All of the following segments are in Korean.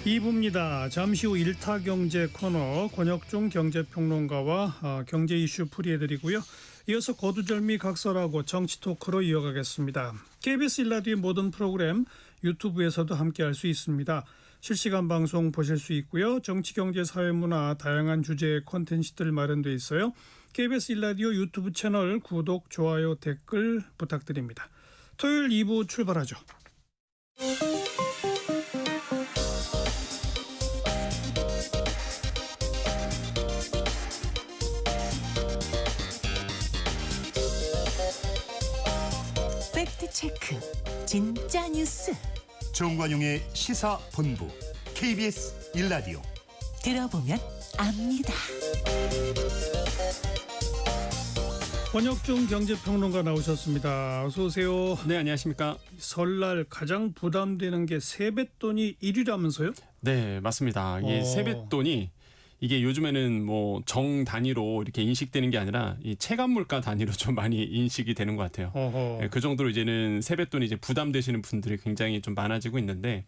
2부입니다. 잠시 후 일타경제 코너 권혁중 경제평론가와 경제 이슈 풀이해드리고요. 이어서 거두절미 각설하고 정치 토크로 이어가겠습니다. KBS 1라디오의 모든 프로그램 유튜브에서도 함께할 수 있습니다. 실시간 방송 보실 수 있고요. 정치, 경제, 사회문화 다양한 주제의 콘텐츠들 마련되어 있어요. KBS 1라디오 유튜브 채널 구독, 좋아요, 댓글 부탁드립니다. 토요일 2부 출발하죠. 팩트체크 진짜 뉴스 정관용의 시사본부 KBS 1라디오 들어보면 압니다. 권혁중 경제평론가 나오셨습니다. 어서 오세요. 네, 안녕하십니까. 설날 가장 부담되는 게 세뱃돈이 1위라면서요? 네, 맞습니다. 이 세뱃돈이 이게 요즘에는 뭐 정 단위로 이렇게 인식되는 게 아니라 이 체감 물가 단위로 좀 많이 인식이 되는 것 같아요. 네, 그 정도로 이제는 세뱃돈이 이제 부담되시는 분들이 굉장히 좀 많아지고 있는데,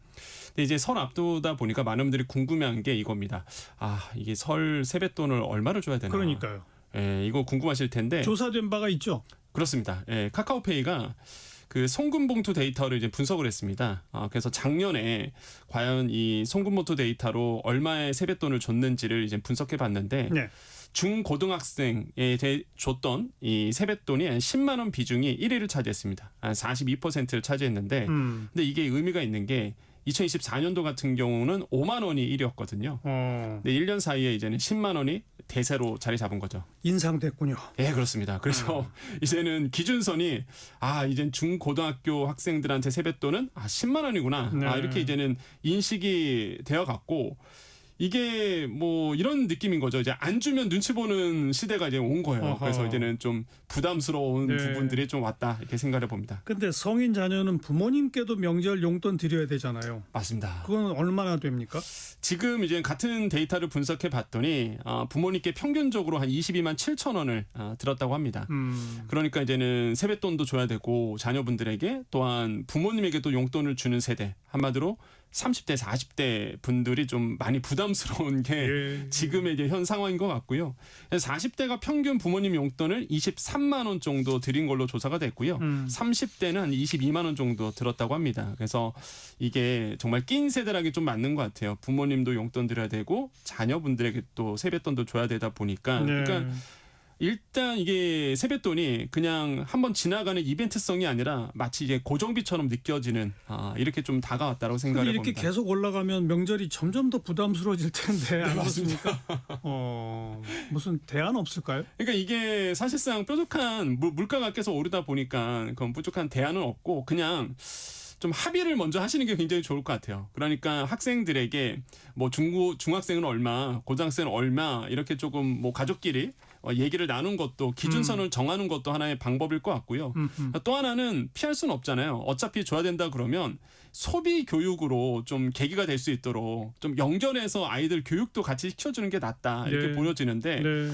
근데 이제 설 앞두다 보니까 많은 분들이 궁금해한 게 이겁니다. 아, 이게 설 세뱃돈을 얼마를 줘야 되나? 그러니까요. 예, 이거 궁금하실 텐데. 조사된 바가 있죠? 그렇습니다. 예, 카카오페이가 그 송금봉투 데이터를 이제 분석을 했습니다. 그래서 작년에 과연 이 송금봉투 데이터로 얼마의 세뱃돈을 줬는지를 이제 분석해 봤는데, 네. 중고등학생에 줬던 이 세뱃돈이 한 10만 원 비중이 1위를 차지했습니다. 한 42%를 차지했는데, 근데 이게 의미가 있는 게 2024년도 같은 경우는 5만 원이 1위였거든요. 근데 1년 사이에 이제는 10만 원이 대세로 자리 잡은 거죠. 인상됐군요. 예, 그렇습니다. 그래서 이제는 기준선이 이젠 중고등학교 학생들한테 세뱃돈은 10만 원이구나. 네. 이렇게 이제는 인식이 되어 갔고, 이게 뭐 이런 느낌인 거죠. 이제 안 주면 눈치 보는 시대가 이제 온 거예요. 어허. 그래서 이제는 좀 부담스러운 네. 부분들이 좀 왔다 이렇게 생각해 봅니다. 근데 성인 자녀는 부모님께도 명절 용돈 드려야 되잖아요. 맞습니다. 그건 얼마나 됩니까? 지금 이제 같은 데이터를 분석해 봤더니 부모님께 평균적으로 한 22만 7천 원을 들었다고 합니다. 그러니까 이제는 세뱃돈도 줘야 되고 자녀분들에게 또한 부모님에게도 용돈을 주는 세대, 한마디로 30대 40대 분들이 좀 많이 부담스러운 게 지금의 이제 현 상황인 것 같고요. 40대가 평균 부모님 용돈을 23만 원 정도 드린 걸로 조사가 됐고요. 30대는 한 22만 원 정도 들었다고 합니다. 그래서 이게 정말 낀 세대라기 좀 맞는 것 같아요. 부모님도 용돈 드려야 되고 자녀분들에게 또 세뱃돈도 줘야 되다 보니까. 네. 그러니까 일단 이게 세뱃돈이 그냥 한번 지나가는 이벤트성이 아니라 마치 이제 고정비처럼 느껴지는 이렇게 좀 다가왔다고 생각을 근데 이렇게 해봅니다. 계속 올라가면 명절이 점점 더 부담스러워질 텐데 안 맞습니다. 그렇습니까? 무슨 대안 없을까요? 그러니까 이게 사실상 뾰족한 물가가 계속 오르다 보니까 그건 뾰족한 대안은 없고 그냥 좀 합의를 먼저 하시는 게 굉장히 좋을 것 같아요. 그러니까 학생들에게 뭐 중학생은 얼마, 고등학생은 얼마 이렇게 조금 뭐 가족끼리 얘기를 나눈 것도 기준선을 정하는 것도 하나의 방법일 것 같고요. 또 하나는 피할 수는 없잖아요. 어차피 줘야 된다 그러면 소비 교육으로 좀 계기가 될 수 있도록 좀 연결해서 아이들 교육도 같이 시켜주는 게 낫다 이렇게 네. 보여지는데 네.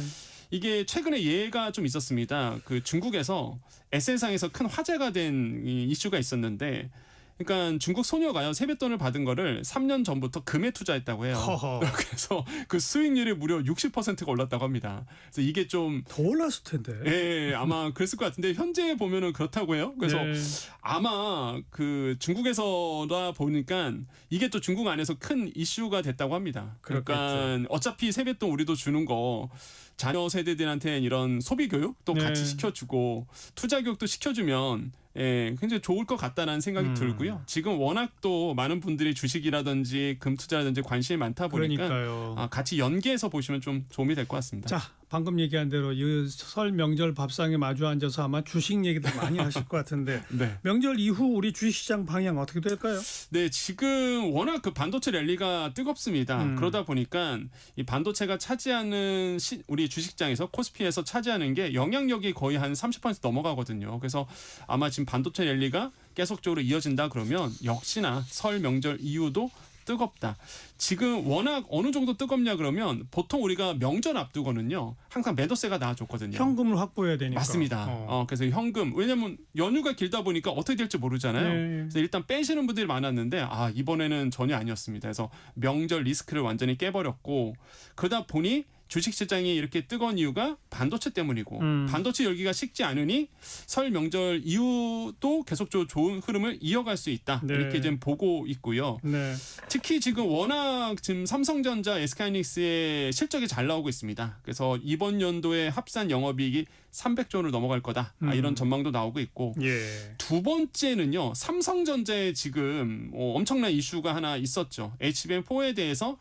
이게 최근에 예가 좀 있었습니다. 그 중국에서 SNS상에서 큰 화제가 된 이 이슈가 있었는데, 그러니까 중국 소녀가요 세뱃돈을 받은 거를 3년 전부터 금에 투자했다고 해요. 허허. 그래서 그 수익률이 무려 60%가 올랐다고 합니다. 그래서 이게 좀 더 올랐을 텐데. 아마 그랬을 것 같은데 현재 보면은 그렇다고 해요. 그래서 네. 아마 그 중국에서다 보니까 이게 또 중국 안에서 큰 이슈가 됐다고 합니다. 그러니까 그렇겠죠. 어차피 세뱃돈 우리도 주는 거 자녀 세대들한테는 이런 소비 교육도 네. 같이 시켜주고 투자 교육도 시켜주면 굉장히 좋을 것 같다는 생각이 들고요. 지금 워낙 또 많은 분들이 주식이라든지 금 투자라든지 관심이 많다 보니까 그러니까요. 같이 연계해서 보시면 좀 도움이 될 것 같습니다. 자, 방금 얘기한 대로 이 설 명절 밥상에 마주 앉아서 아마 주식 얘기들 많이 하실 것 같은데 네. 명절 이후 우리 주식시장 방향 어떻게 될까요? 네, 지금 워낙 그 반도체 랠리가 뜨겁습니다. 그러다 보니까 이 반도체가 차지하는 우리 주식장에서 코스피에서 차지하는 게 영향력이 거의 한 30% 넘어가거든요. 그래서 아마 지금 반도체 랠리가 계속적으로 이어진다 그러면 역시나 설 명절 이후도 뜨겁다. 지금 워낙 어느 정도 뜨겁냐 그러면 보통 우리가 명절 앞두고는요 항상 매도세가 나와줬거든요. 현금을 확보해야 되니까. 맞습니다. 그래서 현금 왜냐하면 연휴가 길다 보니까 어떻게 될지 모르잖아요. 네. 그래서 일단 빼시는 분들이 많았는데 이번에는 전혀 아니었습니다. 그래서 명절 리스크를 완전히 깨버렸고 그러다 보니 주식시장이 이렇게 뜨거운 이유가 반도체 때문이고 반도체 열기가 식지 않으니 설 명절 이후도 계속적으로 좋은 흐름을 이어갈 수 있다. 네. 이렇게 지금 보고 있고요. 네. 특히 지금 워낙 지금 삼성전자, SK하이닉스의 실적이 잘 나오고 있습니다. 그래서 이번 연도에 합산 영업이익이 300조 원을 넘어갈 거다. 이런 전망도 나오고 있고 예. 두 번째는요. 삼성전자에 지금 엄청난 이슈가 하나 있었죠. HBM4에 대해서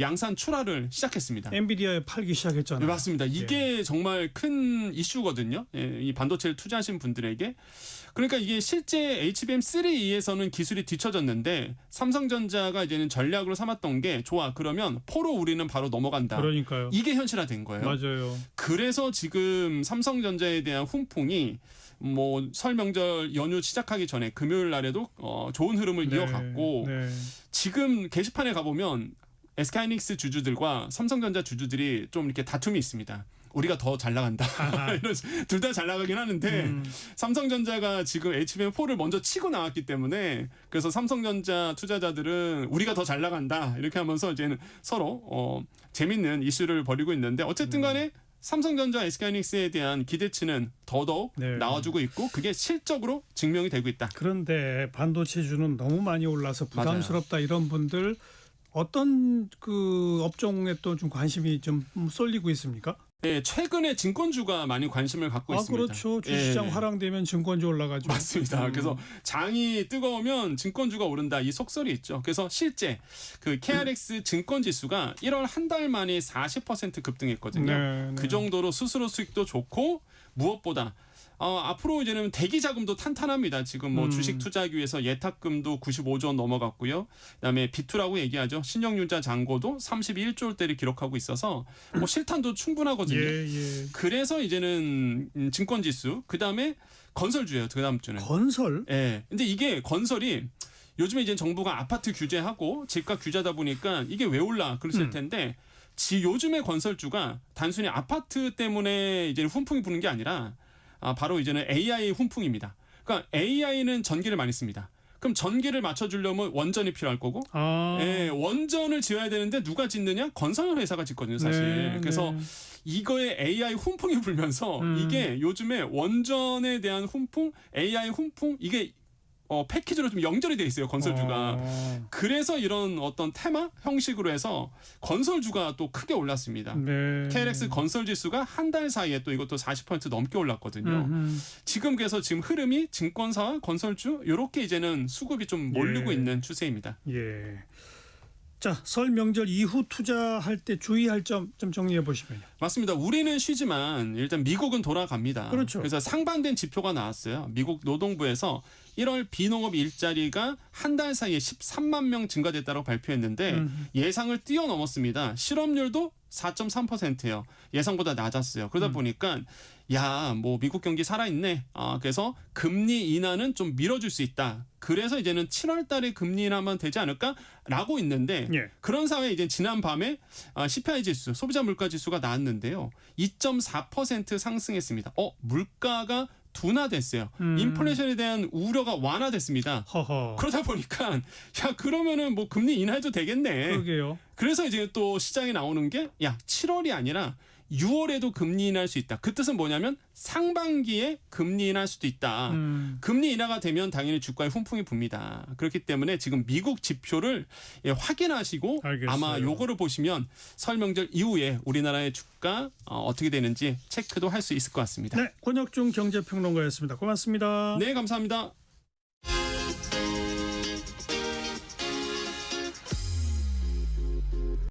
양산 출하를 시작했습니다. 엔비디아에 팔기 시작했잖아요. 네, 맞습니다. 이게 정말 큰 이슈거든요. 예, 이 반도체를 투자하신 분들에게. 그러니까 이게 실제 HBM3E에서는 기술이 뒤처졌는데 삼성전자가 이제는 전략으로 삼았던 게 좋아. 그러면 4로 우리는 바로 넘어간다. 그러니까요. 이게 현실화된 거예요. 맞아요. 그래서 지금 삼성전자에 대한 훈풍이 뭐 설 명절 연휴 시작하기 전에 금요일 날에도 좋은 흐름을 네. 이어갔고 네. 지금 게시판에 가보면 SK하이닉스 주주들과 삼성전자 주주들이 좀 이렇게 다툼이 있습니다. 우리가 더 잘 나간다. 둘 다 잘 나가긴 하는데 삼성전자가 지금 HBM4를 먼저 치고 나왔기 때문에 그래서 삼성전자 투자자들은 우리가 더 잘 나간다. 이렇게 하면서 이제는 서로 재밌는 이슈를 벌이고 있는데 어쨌든 간에 삼성전자, SK하이닉스에 대한 기대치는 더더욱 네. 나와주고 있고 그게 실적으로 증명이 되고 있다. 그런데 반도체주는 너무 많이 올라서 부담스럽다 이런 분들 어떤 그 업종에 또 좀 관심이 좀 쏠리고 있습니까? 네, 최근에 증권주가 많이 관심을 갖고 있습니다. 그렇죠. 주시장 예. 화랑되면 증권주 올라가죠. 맞습니다. 그래서 장이 뜨거우면 증권주가 오른다 이 속설이 있죠. 그래서 실제 그 KRX 증권 지수가 1월 한 달 만에 40% 급등했거든요. 네, 네. 그 정도로 스스로 수익도 좋고 무엇보다 앞으로 이제는 대기 자금도 탄탄합니다. 지금 뭐 주식 투자하기 위해서 예탁금도 95조 원 넘어갔고요. 그다음에 B2라고 얘기하죠. 신용융자 잔고도 31조대를 기록하고 있어서 뭐 실탄도 충분하거든요. 예. 그래서 이제는 증권 지수 그다음에 건설주예요. 그다음 주는. 건설? 예. 근데 이게 건설이 요즘에 이제 정부가 아파트 규제하고 집값 규제하다 보니까 이게 왜 올라 그러실 텐데 요즘에 건설주가 단순히 아파트 때문에 이제 훈풍이 부는 게 아니라 바로 이제는 AI 훈풍입니다. 그러니까 AI는 전기를 많이 씁니다. 그럼 전기를 맞춰주려면 원전이 필요할 거고, 예, 원전을 지어야 되는데 누가 짓느냐? 건설 회사가 짓거든요, 사실. 네, 그래서 이거에 AI 훈풍이 불면서 이게 요즘에 원전에 대한 훈풍, AI 훈풍 이게 패키지로 좀 연결이 돼 있어요, 건설주가. 그래서 이런 어떤 테마 형식으로 해서 건설주가 또 크게 올랐습니다. 네. KRX 건설 지수가 한 달 사이에 또 이것도 40% 넘게 올랐거든요. 지금 그래서 지금 흐름이 증권사와 건설주 이렇게 이제는 수급이 좀 몰리고 예. 있는 추세입니다. 예. 자, 설 명절 이후 투자할 때 주의할 점 좀 정리해 보시면요. 맞습니다. 우리는 쉬지만 일단 미국은 돌아갑니다. 그렇죠. 그래서 상반된 지표가 나왔어요. 미국 노동부에서 1월 비농업 일자리가 한 달 사이에 13만 명 증가됐다고 발표했는데 예상을 뛰어넘었습니다. 실업률도 4.3%예요. 예상보다 낮았어요. 그러다 보니까 뭐 미국 경기 살아있네. 그래서 금리 인하는 좀 밀어줄 수 있다. 그래서 이제는 7월 달에 금리 인하만 되지 않을까라고 있는데 예. 그런 사회에 이제 지난 밤에 CPI 지수, 소비자 물가 지수가 나왔는데요. 2.4% 상승했습니다. 물가가 둔화됐어요. 인플레이션에 대한 우려가 완화됐습니다. 허허. 그러다 보니까 그러면은 뭐 금리 인하해도 되겠네. 그러게요. 그래서 이제 또 시장에 나오는 게 7월이 아니라 6월에도 금리 인하할 수 있다. 그 뜻은 뭐냐면 상반기에 금리 인하할 수도 있다. 금리 인하가 되면 당연히 주가에 훈풍이 붑니다. 그렇기 때문에 지금 미국 지표를 확인하시고 알겠어요. 아마 요거를 보시면 설 명절 이후에 우리나라의 주가 어떻게 되는지 체크도 할 수 있을 것 같습니다. 네, 권혁중 경제평론가였습니다. 고맙습니다. 네, 감사합니다.